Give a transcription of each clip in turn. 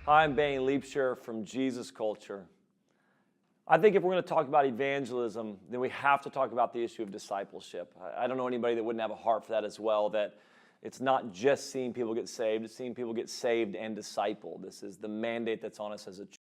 Hi, I'm Benny Leapshire from Jesus Culture. I think if we're going to talk about evangelism, then we have to talk about the issue of discipleship. I don't know anybody that wouldn't have a heart for that as well, that it's not just seeing people get saved, it's seeing people get saved and discipled. This is the mandate that's on us as a church.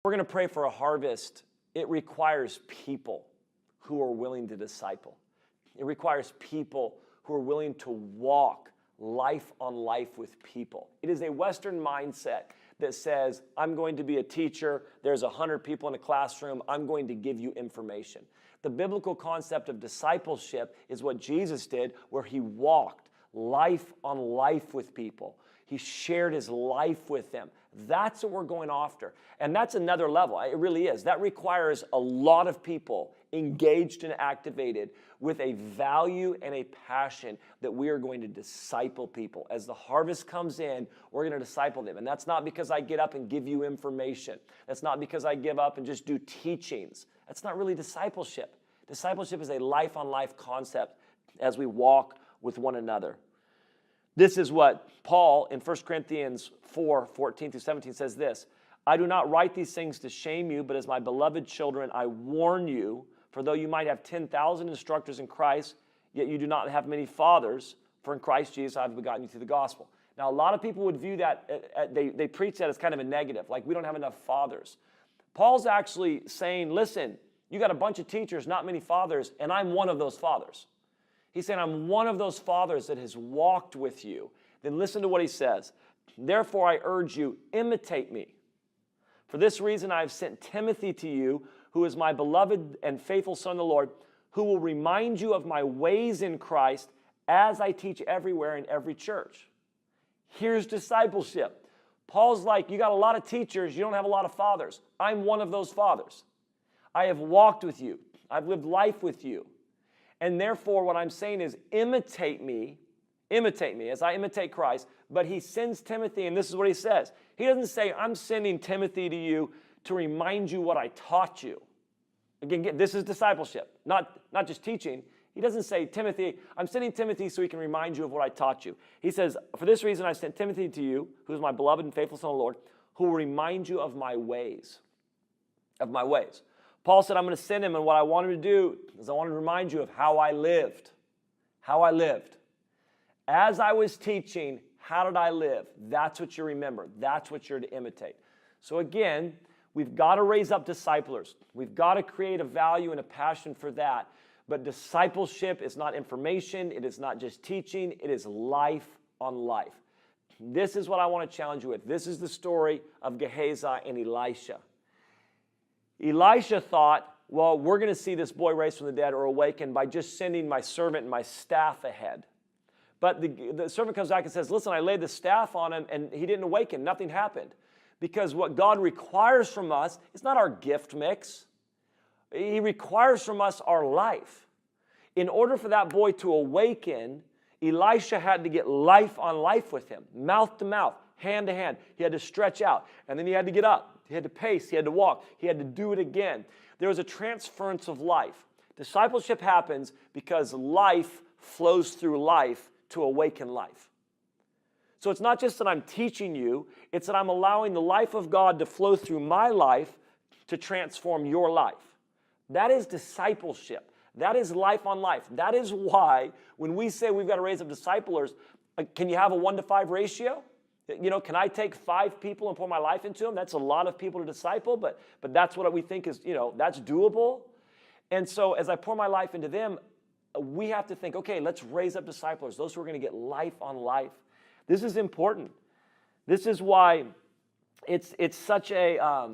we're going to pray for a harvest, it requires people who are willing to disciple. It requires people who are willing to walk life on life with people. It is a Western mindset that says, I'm going to be a teacher, there's 100 people in a classroom, I'm going to give you information. The biblical concept of discipleship is what Jesus did, where he walked life on life with people. He shared his life with them. That's what we're going after. And that's another level. It really is. That requires a lot of people engaged and activated with a value and a passion that we are going to disciple people. As the harvest comes in, we're going to disciple them. And that's not because I get up and give you information. That's not because I give up and just do teachings. That's not really discipleship. Discipleship is a life-on-life concept as we walk with one another. This is what Paul in 1 Corinthians 4:14-17 says this, I do not write these things to shame you, but as my beloved children, I warn you, for though you might have 10,000 instructors in Christ, yet you do not have many fathers, for in Christ Jesus I have begotten you through the gospel. Now, a lot of people would view that, they preach that as kind of a negative, like we don't have enough fathers. Paul's actually saying, listen, you got a bunch of teachers, not many fathers, and I'm one of those fathers. He's saying, I'm one of those fathers that has walked with you. Then listen to what he says. Therefore, I urge you, imitate me. For this reason, I have sent Timothy to you, who is my beloved and faithful son in the Lord, who will remind you of my ways in Christ as I teach everywhere in every church. Here's discipleship. Paul's like, you got a lot of teachers, you don't have a lot of fathers. I'm one of those fathers. I have walked with you. I've lived life with you. And therefore, what I'm saying is imitate me as I imitate Christ. But he sends Timothy, and this is what he says. He doesn't say, I'm sending Timothy to you to remind you what I taught you. Again, this is discipleship, not just teaching. He doesn't say, Timothy, I'm sending Timothy so he can remind you of what I taught you. He says, for this reason I sent Timothy to you, who is my beloved and faithful son of the Lord, who will remind you of my ways. Of my ways. Paul said, I'm going to send him, and what I want him to do is I want to remind you of how I lived. How I lived. As I was teaching, how did I live? That's what you remember. That's what you're to imitate. So again, we've got to raise up disciplers. We've got to create a value and a passion for that. But discipleship is not information. It is not just teaching. It is life on life. This is what I want to challenge you with. This is the story of Gehazi and Elisha. Elisha thought, well, we're going to see this boy raised from the dead or awakened by just sending my servant and my staff ahead. But the servant comes back and says, listen, I laid the staff on him and he didn't awaken. Nothing happened. Because what God requires from us is not our gift mix. He requires from us our life. In order for that boy to awaken, Elisha had to get life on life with him, mouth to mouth, hand to hand. He had to stretch out, and then he had to get up. He had to pace. He had to walk. He had to do it again. There was a transference of life. Discipleship happens because life flows through life to awaken life. So it's not just that I'm teaching you, it's that I'm allowing the life of God to flow through my life to transform your life. That is discipleship. That is life on life. That is why when we say we've got to raise up disciplers, can you have a 1-to-5 ratio? You know, can I take 5 people and pour my life into them? That's a lot of people to disciple, but that's what we think is, that's doable. And so as I pour my life into them, we have to think, okay, let's raise up disciplers, those who are going to get life on life. This is important. This is why it's such a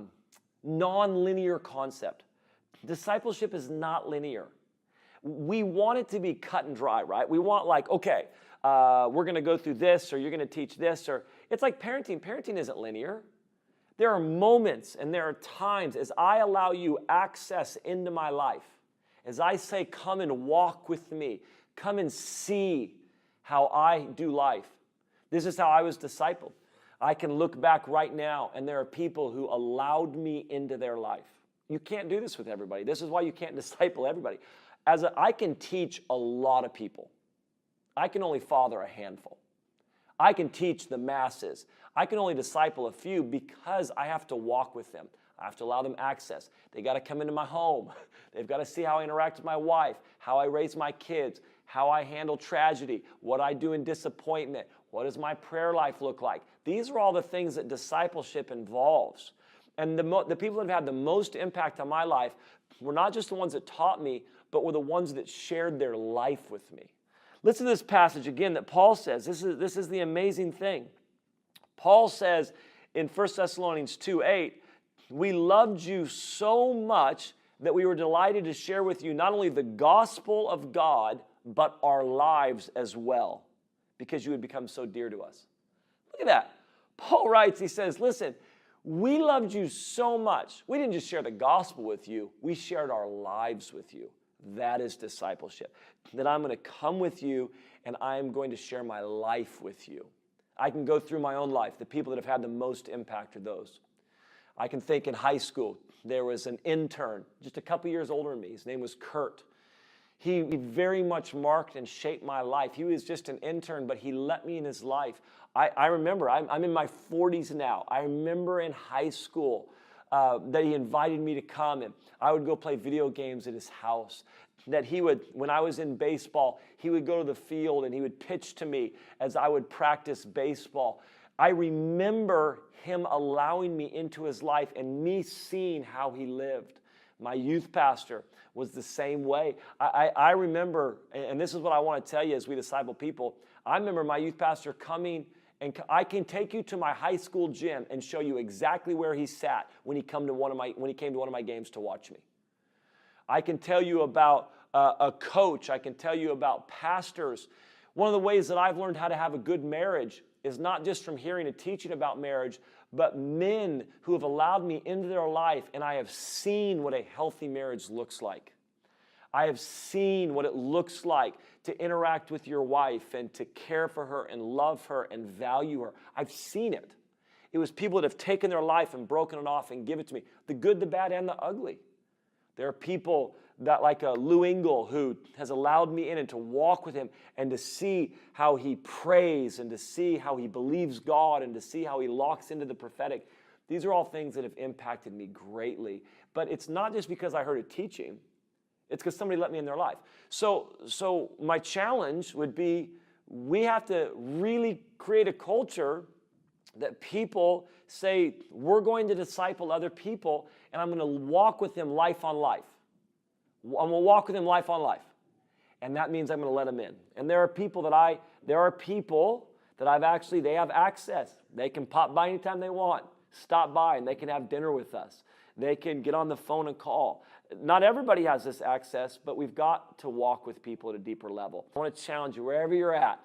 non-linear concept. Discipleship is not linear. We want it to be cut and dry, right? We want okay, we're going to go through this, or you're going to teach this, or it's like parenting. Parenting isn't linear. There are moments and there are times as I allow you access into my life, as I say, come and walk with me, come and see how I do life. This is how I was discipled. I can look back right now and there are people who allowed me into their life. You can't do this with everybody. This is why you can't disciple everybody. I can teach a lot of people. I can only father a handful. I can teach the masses. I can only disciple a few because I have to walk with them. I have to allow them access. They got to come into my home. They've got to see how I interact with my wife, how I raise my kids, how I handle tragedy, what I do in disappointment, what does my prayer life look like. These are all the things that discipleship involves. And the people that have had the most impact on my life were not just the ones that taught me, but were the ones that shared their life with me. Listen to this passage again that Paul says. This is the amazing thing. Paul says in 1 Thessalonians 2:8, we loved you so much that we were delighted to share with you not only the gospel of God, but our lives as well, because you had become so dear to us. Look at that. Paul writes, he says, listen, we loved you so much. We didn't just share the gospel with you. We shared our lives with you. That is discipleship. That I'm going to come with you and I'm going to share my life with you. I can go through my own life. The people that have had the most impact are those. I can think in high school, there was an intern, just a couple years older than me. His name was Kurt. He very much marked and shaped my life. He was just an intern, but he let me in his life. I remember, I'm in my 40s now. I remember in high school that he invited me to come, and I would go play video games at his house. That he would, when I was in baseball, he would go to the field and he would pitch to me as I would practice baseball. I remember him allowing me into his life and me seeing how he lived. My youth pastor was the same way. I remember, and this is what I want to tell you as we disciple people, I remember my youth pastor coming, and I can take you to my high school gym and show you exactly where he sat when he came to one of my games to watch me. I can tell you about a coach. I can tell you about pastors. One of the ways that I've learned how to have a good marriage is not just from hearing a teaching about marriage, but men who have allowed me into their life, and I have seen what a healthy marriage looks like. I have seen what it looks like to interact with your wife and to care for her and love her and value her. I've seen it. It was people that have taken their life and broken it off and given it to me, the good, the bad, and the ugly. There are people that like Lou Engle who has allowed me in and to walk with him and to see how he prays and to see how he believes God and to see how he locks into the prophetic. These are all things that have impacted me greatly. But it's not just because I heard a teaching. It's because somebody let me in their life. So my challenge would be we have to really create a culture that people say, we're going to disciple other people, and I'm going to walk with them life on life. I'm going to walk with them life on life. And that means I'm going to let them in. And there are people that I've actually, they have access. They can pop by anytime they want, stop by, and they can have dinner with us. They can get on the phone and call. Not everybody has this access, but we've got to walk with people at a deeper level. I want to challenge you, wherever you're at,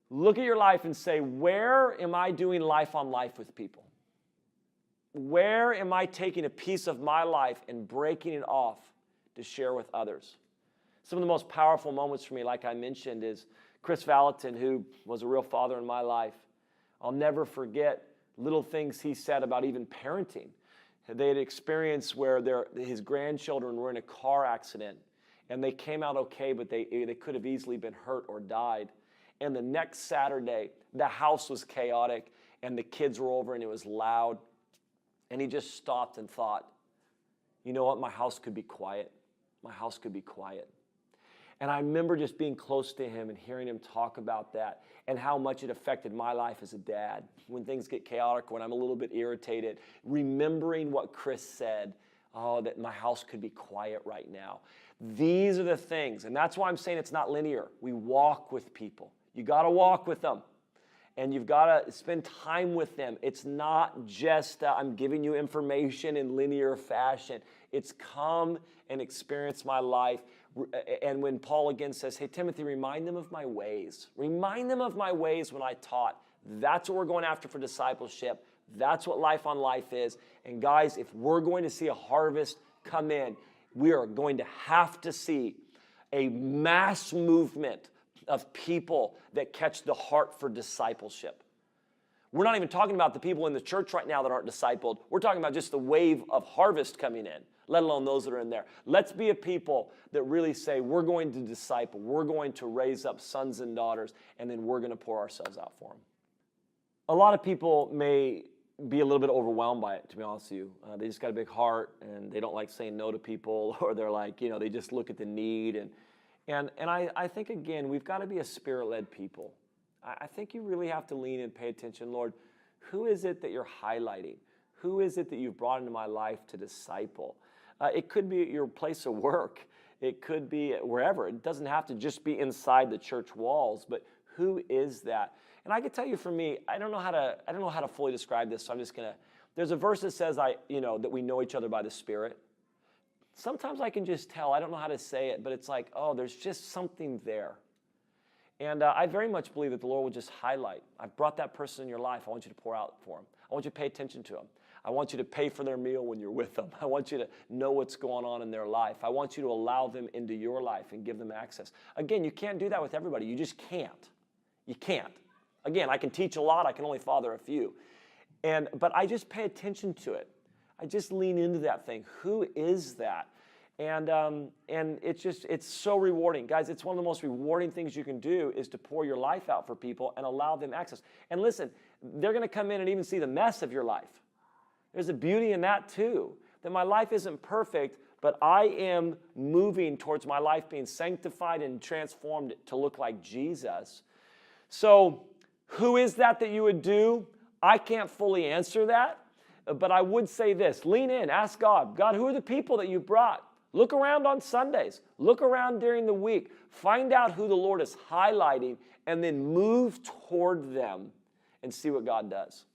look at your life and say, where am I doing life on life with people? Where am I taking a piece of my life and breaking it off to share with others? Some of the most powerful moments for me, like I mentioned, is Chris Valentin, who was a real father in my life. I'll never forget little things he said about even parenting. They had experienced where his grandchildren were in a car accident, and they came out okay, but they could have easily been hurt or died. And the next Saturday, the house was chaotic, and the kids were over, and it was loud. And he just stopped and thought, you know what, my house could be quiet. My house could be quiet. And I remember just being close to him and hearing him talk about that and how much it affected my life as a dad. When things get chaotic, when I'm a little bit irritated, remembering what Chris said, that my house could be quiet right now. These are the things, and that's why I'm saying it's not linear. We walk with people. You got to walk with them. And you've got to spend time with them. It's not just I'm giving you information in linear fashion. It's come and experience my life. And when Paul again says, hey, Timothy, remind them of my ways. Remind them of my ways when I taught. That's what we're going after for discipleship. That's what life on life is. And guys, if we're going to see a harvest come in, we are going to have to see a mass movement of people that catch the heart for discipleship. We're not even talking about the people in the church right now that aren't discipled. We're talking about just the wave of harvest coming in, let alone those that are in there. Let's be a people that really say we're going to disciple, we're going to raise up sons and daughters, and then we're going to pour ourselves out for them. A lot of people may be a little bit overwhelmed by it, to be honest with you. They just got a big heart, and they don't like saying no to people, or they're like, they just look at the need. And I think, again, we've got to be a spirit-led people. I think you really have to lean and pay attention. Lord, who is it that you're highlighting? Who is it that you've brought into my life to disciple? It could be at your place of work. It could be wherever. It doesn't have to just be inside the church walls, but who is that? And I can tell you for me, I don't know how to fully describe this, so I'm just gonna. There's a verse that says that we know each other by the Spirit. Sometimes I can just tell. I don't know how to say it, but it's like, oh, there's just something there. And I very much believe that the Lord will just highlight. I've brought that person in your life. I want you to pour out for them. I want you to pay attention to them. I want you to pay for their meal when you're with them. I want you to know what's going on in their life. I want you to allow them into your life and give them access. Again, you can't do that with everybody. You just can't. You can't. Again, I can teach a lot. I can only father a few. But I just pay attention to it. I just lean into that thing. Who is that? And it's so rewarding. Guys, it's one of the most rewarding things you can do is to pour your life out for people and allow them access. And listen, they're going to come in and even see the mess of your life. There's a beauty in that too, that my life isn't perfect, but I am moving towards my life being sanctified and transformed to look like Jesus. So who is that you would do? I can't fully answer that, but I would say this. Lean in, ask God. God, who are the people that you brought? Look around on Sundays. Look around during the week. Find out who the Lord is highlighting and then move toward them and see what God does.